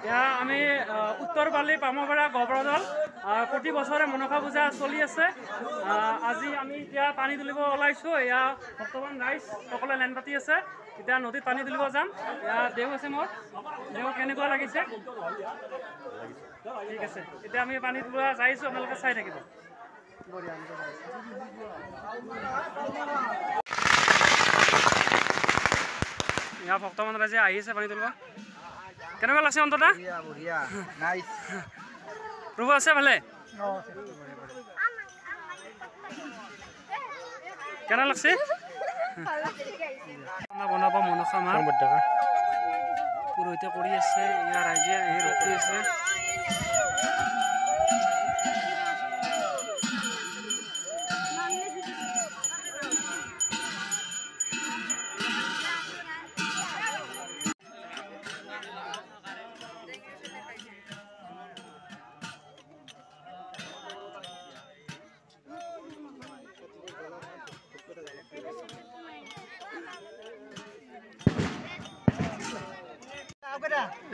এয়া আমি উত্তৰবালি পামপাৰা গহপুৰদল প্ৰতি বছৰে মনসা পূজা চলি আছে। আজি আমি এতিয়া পানী তুলিব ওলাইছোঁ। এয়া বৰ্তমান ৰাইজ সকলোৱে লাইন পাতি আছে। এতিয়া নদীত পানী তুলিব যাম। এয়া দেউ আছে মোৰ, দেউ কেনেকুৱা লাগিছে? ঠিক আছে, এতিয়া আমি পানী তুলিব যাইছোঁ, আপোনালোকে চাই থাকিব। এয়া ভক্তমান ৰাইজে আহিছে পানী তুলিব। কেনেকুৱা লাগছে অন্ততা? প্ৰভু আছে ভালে? কেনে লাগছে? বনাব মনসা মাৰ পুৰোহিতে কৰি আছে। ইয়াৰ ৰাইজে আহি ৰখি আছে।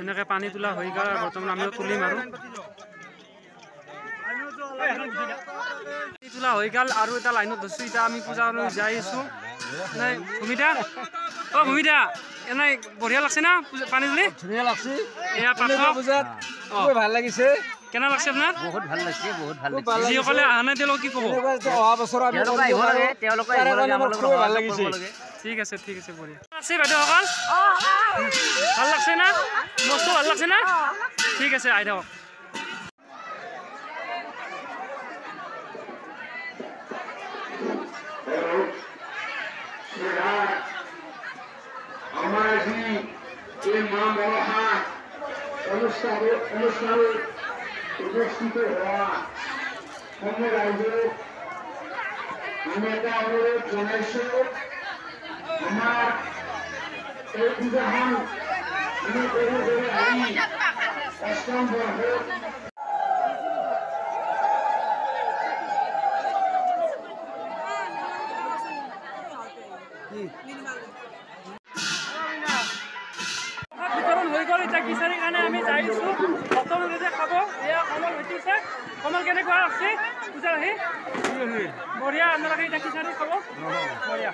এনেকে পানী তোলা হৈ গ'ল। বৰ্তমান আমিও তুলিম আৰু তোলা হৈ গ'ল আৰু এটা লাইনত ধৰিছোঁ। এতিয়া আমি পূজা যাই আছোঁ। নাই ভূমিতা, অ ভূমিতা, এনেই বঢ়িয়া লাগছে না পানী তুলি? ধুনীয়া লাগছে। এয়া পূজাত ভাল লাগিছে। কেনে লাগছে আপোনাৰ? বহুত ভাল লাগিছে, বহুত ভাল লাগিছে। যিসকলে অহা নাই তেওঁলোক কি ক'ব? অহা বছৰ ভাল লাগিছে। ঠিক আছে, ঠিক আছে, বঢ়িয়া আছে বাইদেউসকল। ভাল লাগছে না? বস্তু ভাল লাগছে না? ঠিক আছে, আহি থাকক। আমার আজি এই মা মনসা অনুষ্ঠানে উপস্থিত হওয়া সমগ্র রাজ্যক আমি এটা অনুরোধ জানাইছো। আমার এই পূজাখন আমি কৰি আহি অষ্টম বৰ্ষত বিতৰণ হৈ গ'ল। এতিয়া খিচাৰীৰ কাৰণে আমি যাইছোঁ। বৰ্তমান যে খাব এয়া কমল ভেটিছে। কমল কেনেকুৱা আছে পূজাৰ আহি? বঢ়িয়া। আপোনালোকে এতিয়া খিচাৰী খাব, বঢ়িয়া।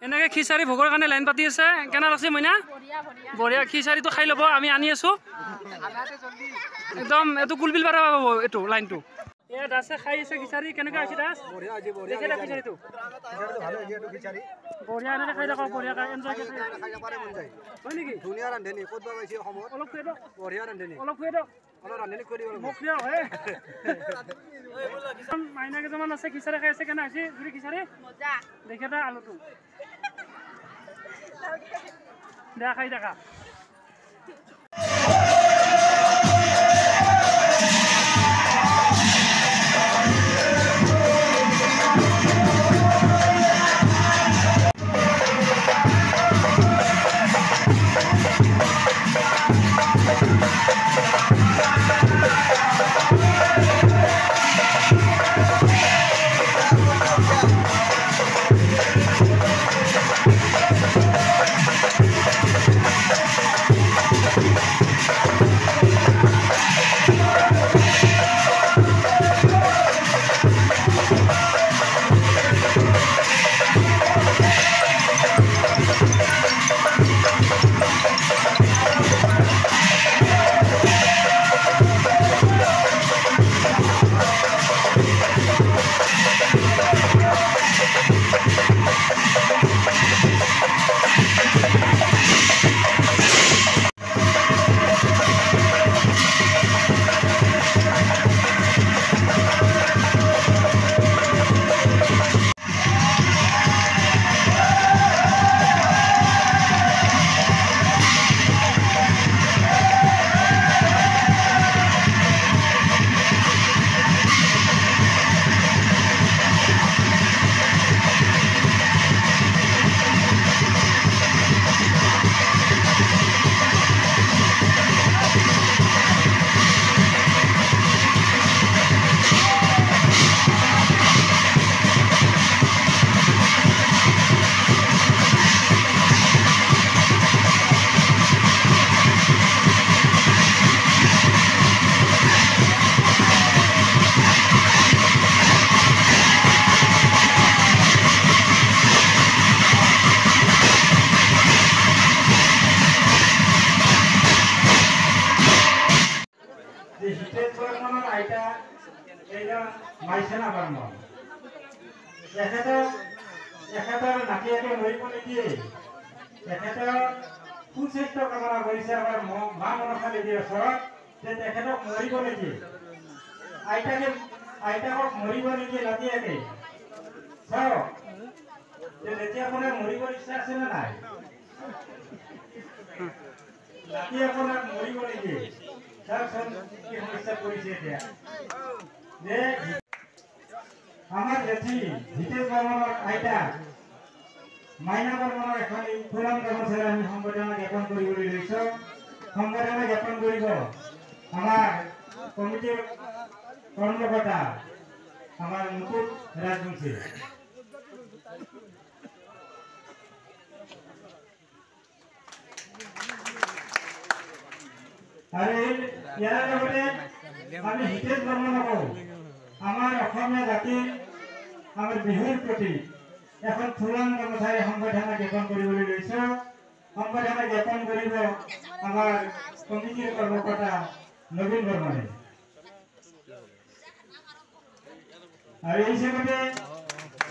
এনেকৈ খিচাৰী ভোগৰ কাৰণে লাইন পাতি আছে। কেনে লাগছে মইনা? বঢ়িয়া। খিচাৰীটো খাই ল'ব, আমি আনি আছোঁ। একদম এইটো কুলবিল পাৰা পাব এইটো লাইনটো। এয়া দাসে খাই আছে খিচাৰী। কেনেকুৱা হৈছে দাস? দেখে দে খিচাৰীটো। বঢ়িয়া, এনেকৈ খাই থাকক। বঢ়িয়া এনজয় কৰি হয় নেকি? ধুনীয়া ৰান্ধনি ক'ত বা পাইছে অসমত। অলপ খুৱাই দিয়ক, বঢ়িয়া ৰান্ধনি। অলপ খুৱাই দিয়ক। অলপ ৰান্ধনি কৰি দিব মোক দিয়ক হে। মাইনা কেইজনমান আছে, খিচাৰী খাই আছে। কেনে হৈছে জুৰি খিচাৰী? দেখে দে আলুটো। দে খাই থাকা। আইতা এইজন মাইছেনা বৰ্মন এখেতৰ নাতিয়েকে মৰিব নেকি এখেতৰ সুস্বাস্থ্য কামনা কৰিছে আমাৰ মা মনসা দেৱীৰ ওচৰত যে তেখেতক মৰিব নেকি আইতাকক মৰিব নেকি নাতিয়েকে চাওক যে যেতিয়া আপোনাৰ মৰিবৰ ইচ্ছা আছে নে নাই নাতি আপোনাৰ মৰিব নেকি চাওকচোন কি সমস্যা কৰিছে এতিয়া যে আমাৰ জেঠি হিতেশ বৰ্মনৰ আইতা মাইনা বৰ্মনৰ এখন ফুলাম কৰ্মচাৰী আমি সংগঠন জ্ঞাপন কৰিবলৈ লৈছোঁ সংগঠন জ্ঞাপন কৰিব আমাৰ কমিটিৰ কৰ্মকৰ্তা আমাৰ মুকুট ৰাজবংশী আৰু ইয়াৰ লগতে আমি হিতেশ বৰ্মনকো আমাৰ অসমীয়া জাতিৰ আমাৰ বিহুৰ প্ৰতি এখন ফুলাম কৰ্মচাৰী সংগঠন জ্ঞাপন কৰিবলৈ লৈছোঁ সংগঠন জ্ঞাপন কৰিব আমাৰ কমিটিৰ কৰ্মকৰ্তা নবীন বৰ্মনে আৰু এই হিচাপতে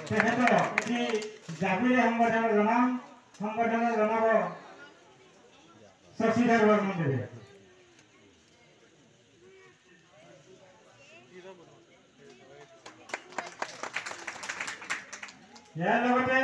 তেখেতক এটি জাতিৰে সংগঠন জনাব শশীধৰ বৰ্মনদেৱে ইয়াৰ লগতে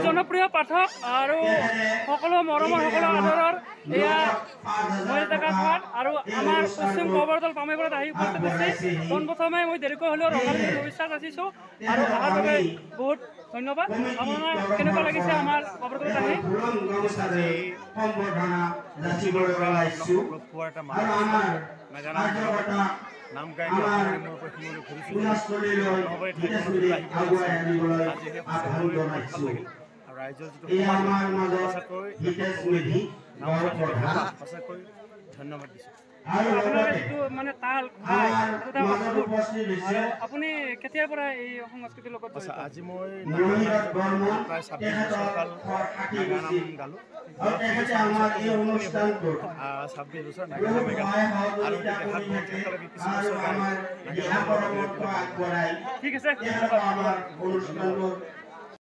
জনপ্ৰিয় পাঠক আৰু সকলো মৰমৰ সকলো আদৰৰ এয়া আৰু আমাৰ পশ্চিম কবৰতল পামেঘৰত আহি উপস্থিত হৈছে পোনপ্ৰথমে মই দেৰিকৈ হ'লেও ৰঙালী শুভেচ্ছা যাচিছোঁ আৰু অহাৰ বাবে বহুত ধন্যবাদ আপোনাৰ কেনেকুৱা লাগিছে আমাৰ কবৰতলত আহি নাম ৰাইজৰ যিটো সঁচাকৈ ধন্যবাদ দিছোঁ। আৰু আপোনালোকে লগতে যিটো মানে তাল খাই সেইটো এটা মাজত অদ্ভুত। উপস্থিত হৈছে আৰু আপুনি কেতিয়াৰ পৰা এই সংস্কৃতিৰ লগত জড়িত? আজি মই মহিলাত বৰ্মন প্ৰায় 26 তেখেতৰ বছৰ কাল ষাঠি নাগানাম কেজি গালোঁ। আৰু তেখেতে আমাৰ এই অনুষ্ঠানটোত 26 বছৰ বহুত নাগানামে সহায় গালোঁ আৰু সহযোগিতা দেখাত কৰি থাকে একেলগে কিছু আৰু বছৰ আমাৰ দিহা পৰামৰ্শ আগবঢ়াই ঠিক আছে তেখেতক আমাৰ অনুষ্ঠানবোৰ